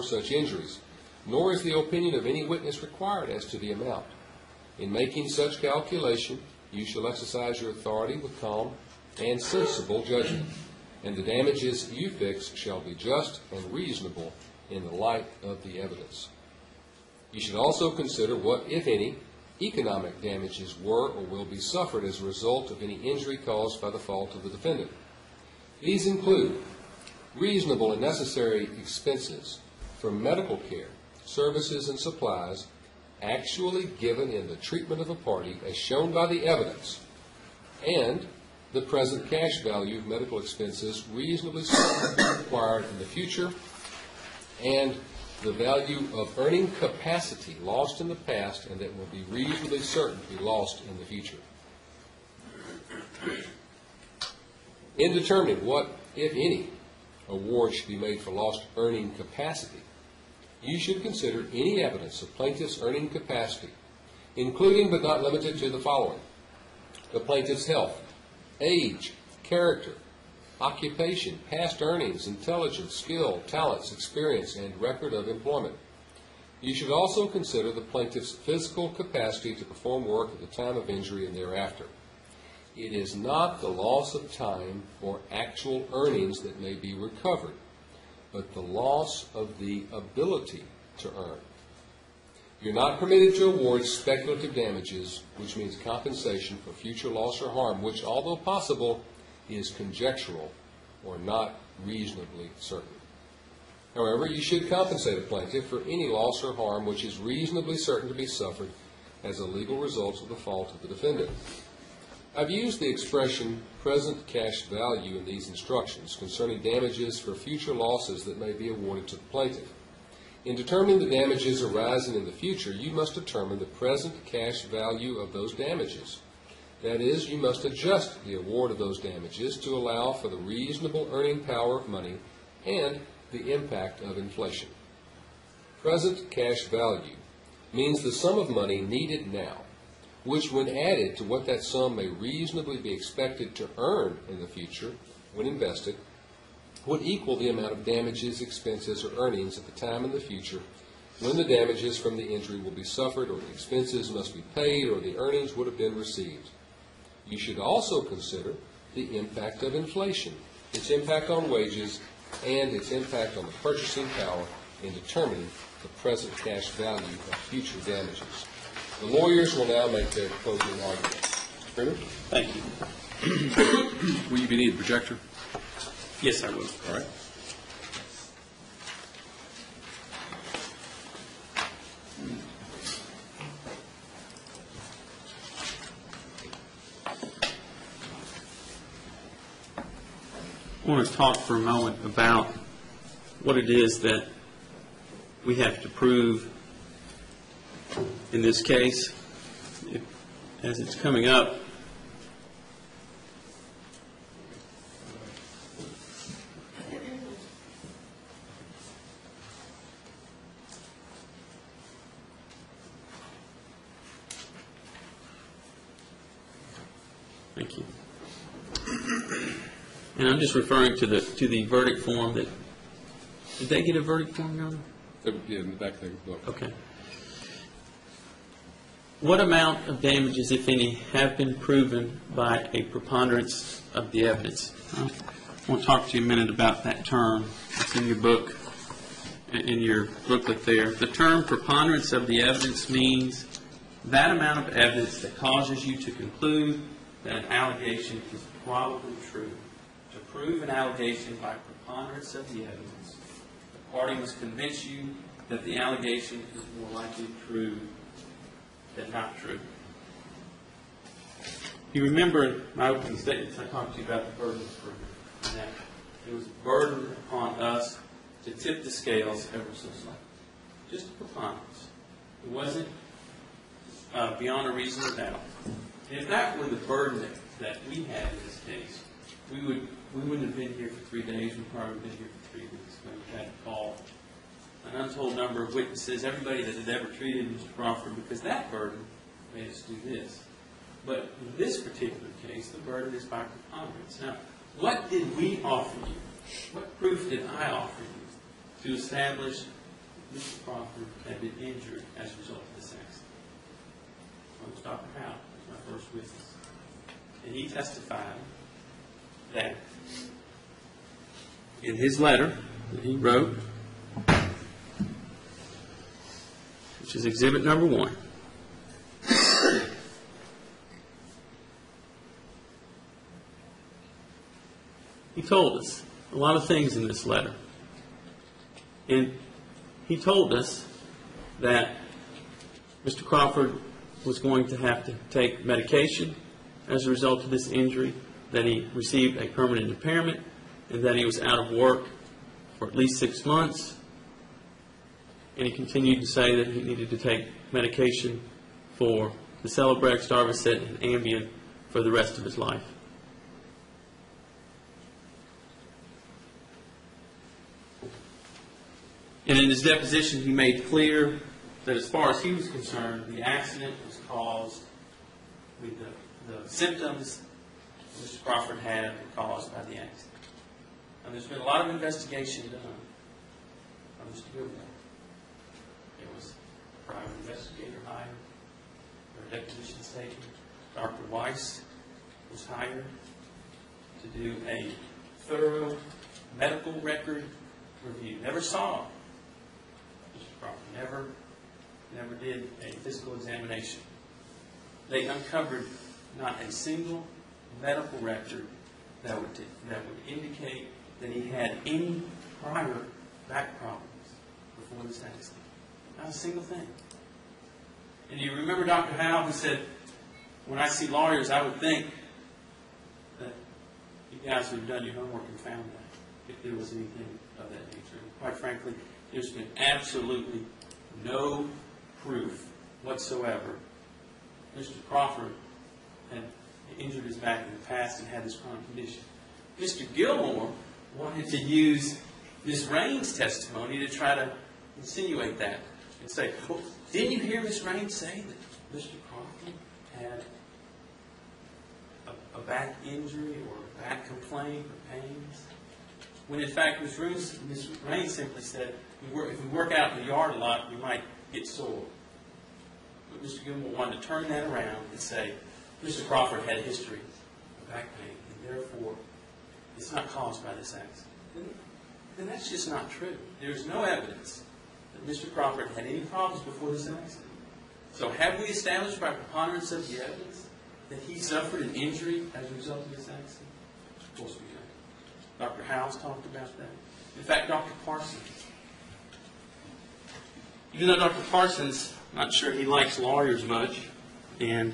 such injuries, nor is the opinion of any witness required as to the amount. In making such calculation, you shall exercise your authority with calm and sensible judgment, and the damages you fix shall be just and reasonable in the light of the evidence. You should also consider what, if any, economic damages were or will be suffered as a result of any injury caused by the fault of the defendant. These include reasonable and necessary expenses for medical care, services, and supplies actually given in the treatment of a party as shown by the evidence, and the present cash value of medical expenses reasonably required in the future, and the value of earning capacity lost in the past and that will be reasonably certain to be lost in the future. In determining what, if any, award should be made for lost earning capacity, you should consider any evidence of plaintiff's earning capacity, including but not limited to the following: the plaintiff's health, age, character, occupation, past earnings, intelligence, skill, talents, experience, and record of employment. You should also consider the plaintiff's physical capacity to perform work at the time of injury and thereafter. It is not the loss of time or actual earnings that may be recovered, but the loss of the ability to earn. You're not permitted to award speculative damages, which means compensation for future loss or harm, which, although possible, is conjectural or not reasonably certain. However, you should compensate a plaintiff for any loss or harm which is reasonably certain to be suffered as a legal result of the fault of the defendant. I've used the expression present cash value in these instructions concerning damages for future losses that may be awarded to the plaintiff. In determining the damages arising in the future, you must determine the present cash value of those damages. That is, you must adjust the award of those damages to allow for the reasonable earning power of money and the impact of inflation. Present cash value means the sum of money needed now, which when added to what that sum may reasonably be expected to earn in the future when invested, would equal the amount of damages, expenses, or earnings at the time in the future when the damages from the injury will be suffered, or the expenses must be paid, or the earnings would have been received. You should also consider the impact of inflation, its impact on wages, and its impact on the purchasing power in determining the present cash value of future damages. The lawyers will now make their closing argument. Mr. Freeman? Thank you. Will you need a projector? Yes, I will. All right. I want to talk for a moment about what it is that we have to prove in this case. As it's coming up, thank you. And I'm just referring to the verdict form that. Did they get a verdict form, Your Honor? Yeah, in the back there. Okay. What amount of damages, if any, have been proven by a preponderance of the evidence? I want to talk to you a minute about that term. It's in your book, in your booklet there. The term preponderance of the evidence means that amount of evidence that causes you to conclude that an allegation is probably true. To prove an allegation by preponderance of the evidence, the party must convince you that the allegation is more likely true than not true. You remember my opening statements, I talked to you about the burden of proof, and that it was a burden upon us to tip the scales ever so slightly. Just a preponderance. It wasn't beyond a reasonable doubt. And if that were the burden that we had in this case, we wouldn't have been here for 3 days. We'd probably been here for 3 weeks. We had to call an untold number of witnesses, everybody that had ever treated Mr. Crawford, because that burden made us do this. But in this particular case, the burden is by preponderance. Now, what did we offer you? What proof did I offer you to establish Mr. Crawford had been injured as a result of this accident. It was Dr. Howe, was my first witness. And he testified that in his letter that he wrote, which is exhibit number 1, he told us a lot of things in this letter. And he told us that Mr. Crawford was going to have to take medication as a result of this injury, that he received a permanent impairment, and that he was out of work for at least 6 months. And he continued to say that he needed to take medication for the Celebrex, Darvocet, and Ambien for the rest of his life. And in his deposition, he made clear that as far as he was concerned, the accident was caused with the symptoms Mr. Crawford had were caused by the accident. And there's been a lot of investigation done on Mr. Gilmore. There was a private investigator hired, there were depositions taken. Dr. Weiss was hired to do a thorough medical record review. Never saw Mr. Crawford, never did a physical examination. They uncovered not a single medical record that would indicate that he had any prior back problems before this accident. Not a single thing. And you remember Dr. Howe who said, when I see lawyers, I would think that you guys would have done your homework and found that, if there was anything of that nature. And quite frankly, there's been absolutely no proof whatsoever Mr. Crawford had injured his back in the past and had this chronic condition. Mr. Gilmore wanted to use Ms. Raines' testimony to try to insinuate that and say, well, didn't you hear Ms. Raines say that Mr. Crawford had a back injury or a back complaint or pains? When in fact Ms. Raines simply said, if we work out in the yard a lot, we might get sore. But Mr. Gilmore wanted to turn that around and say, Mr. Crawford had a history of back pain, and therefore it's not caused by this accident. Then that's just not true. There's no evidence that Mr. Crawford had any problems before this accident. So have we established by preponderance of the evidence that he suffered an injury as a result of this accident? Of course we have. Dr. Howes talked about that. In fact, Dr. Parsons. Even though Dr. Parsons, I'm not sure he likes lawyers much, and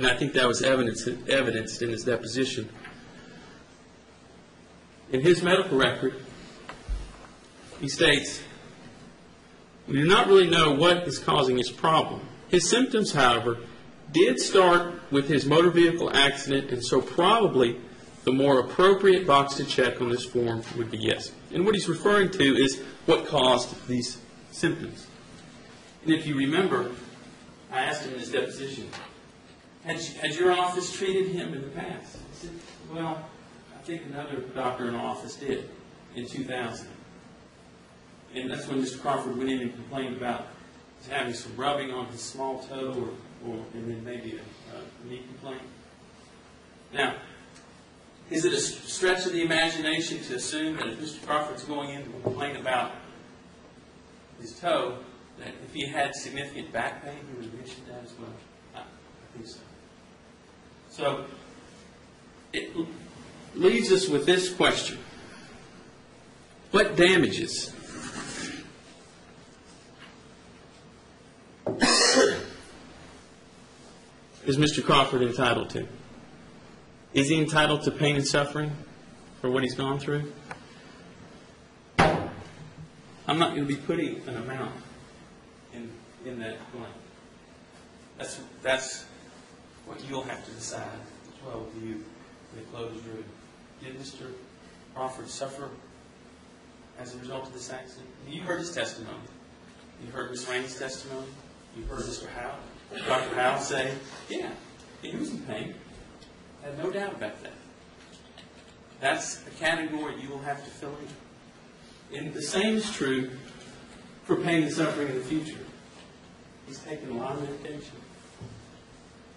I think that was evidenced in his deposition. In his medical record, he states, we do not really know what is causing his problem. His symptoms, however, did start with his motor vehicle accident, and so probably the more appropriate box to check on this form would be yes. And what he's referring to is what caused these symptoms. And if you remember, I asked him in his deposition, had your office treated him in the past? He said, well, I think another doctor in the office did in 2000. And that's when Mr. Crawford went in and complained about having some rubbing on his small toe and then maybe a knee complaint. Now, is it a stretch of the imagination to assume that if Mr. Crawford's going in to complain about his toe, that if he had significant back pain, he would have mentioned that as well? I think so. So, it leaves us with this question. What damages is Mr. Crawford entitled to? Is he entitled to pain and suffering for what he's gone through? I'm not going to be putting an amount in that blank. That's what you'll have to decide, the 12 of you in the closed room. Did Mr. Crawford suffer as a result of this accident? You heard his testimony. You heard Ms. Raines' testimony. You heard Mr. Howe, Dr. Howe say, yeah, he was in pain. I have no doubt about that. That's a category you will have to fill in. And the same is true for pain and suffering in the future. He's taking a lot of medication.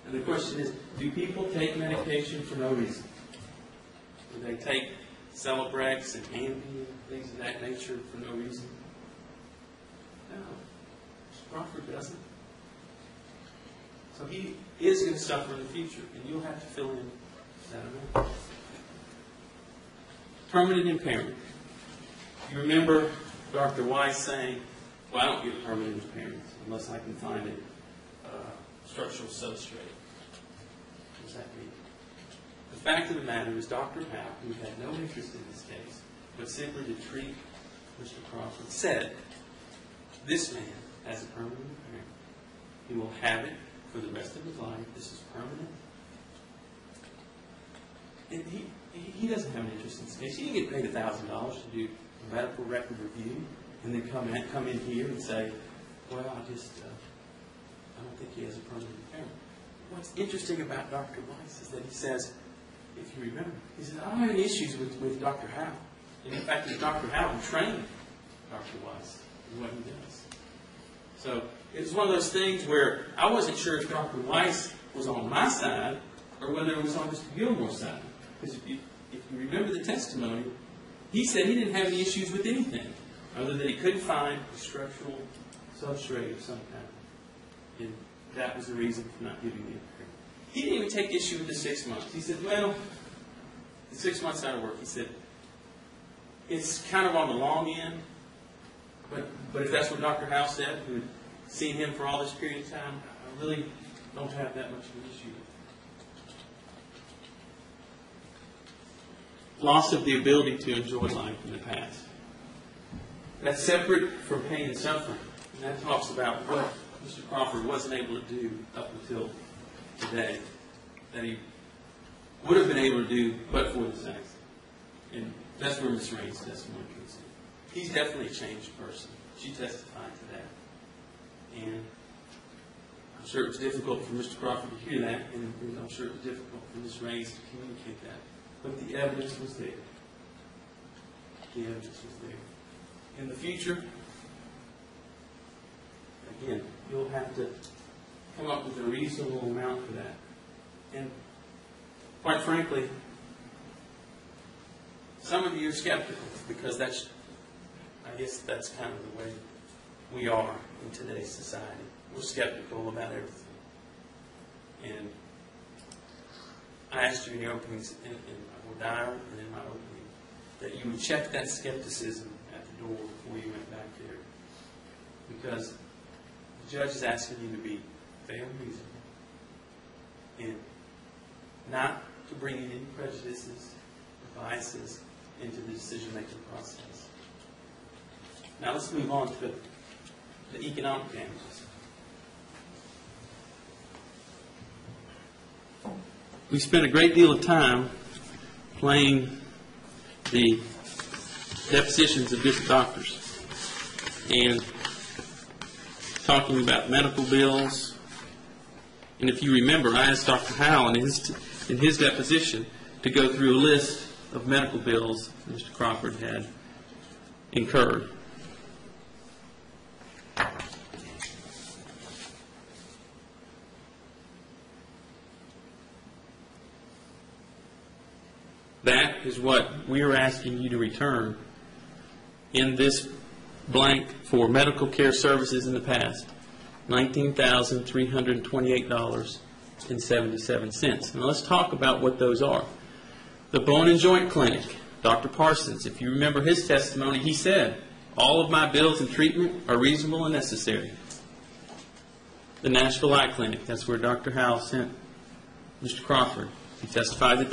And the question is, do people take medication for no reason? Do they take Celebrex and Ambien and things of that nature for no reason? No. Mr. Crawford doesn't. So he is going to suffer in the future, and you'll have to fill in that amount. Permanent impairment. You remember Dr. Weiss saying, well, I don't get permanent impairment unless I can find a structural substrate. What does that mean? The fact of the matter is Dr. Howe, who had no interest in this case, but simply to treat Mr. Crawford, said, this man has a permanent impairment. He will have it for the rest of his life. This is permanent. And he doesn't have an interest in this case. He didn't get paid $1,000 to do a medical record review and then come in here and say, well, I don't think he has a permanent impairment. What's interesting about Dr. Weiss is that he says, if you remember, he said, I don't have any issues with Dr. Howe. And in fact, it's Dr. Howe who trained Dr. Weiss in what he does. So it's one of those things where I wasn't sure if Dr. Weiss was on my side or whether it was on Mr. Gilmore's side. Because if you remember the testimony, he said he didn't have any issues with anything other than he couldn't find a structural substrate of some kind. And that was the reason for not giving the impairment. He didn't even take issue with the 6 months. He said, well, the 6 months out of work, he said, it's kind of on the long end, but if that's what Dr. Howe said, who had seen him for all this period of time, I really don't have that much of an issue. Loss of the ability to enjoy life in the past. That's separate from pain and suffering. And that talks about what Mr. Crawford wasn't able to do up until today that he would have been able to do but for this accident. And that's where Ms. Rain's testimony comes in. He's definitely a changed person. She testified to that. And I'm sure it was difficult for Mr. Crawford to hear that, and I'm sure it was difficult for Ms. Rain to communicate that. But the evidence was there. The evidence was there. In the future, again, you'll have to come up with a reasonable amount for that. And quite frankly, some of you are skeptical because I guess that's kind of the way we are in today's society. We're skeptical about everything. And I asked you in your openings, in my diary and in my opening, that you would check that skepticism at the door before you went back there. Because the judge is asking you to be fair and reasonable and not to bring in any prejudices or biases into the decision-making process. Now let's move on to the economic damages. We spent a great deal of time playing the depositions of different doctors and talking about medical bills. And if you remember, I asked Dr. Howe in his deposition to go through a list of medical bills Mr. Crawford had incurred. That is what we are asking you to return in this blank for medical care services in the past, $19,328.77. Now let's talk about what those are. The Bone and Joint Clinic, Dr. Parsons, if you remember his testimony, he said, all of my bills and treatment are reasonable and necessary. The Nashville Eye Clinic, that's where Dr. Howe sent Mr. Crawford. He testified that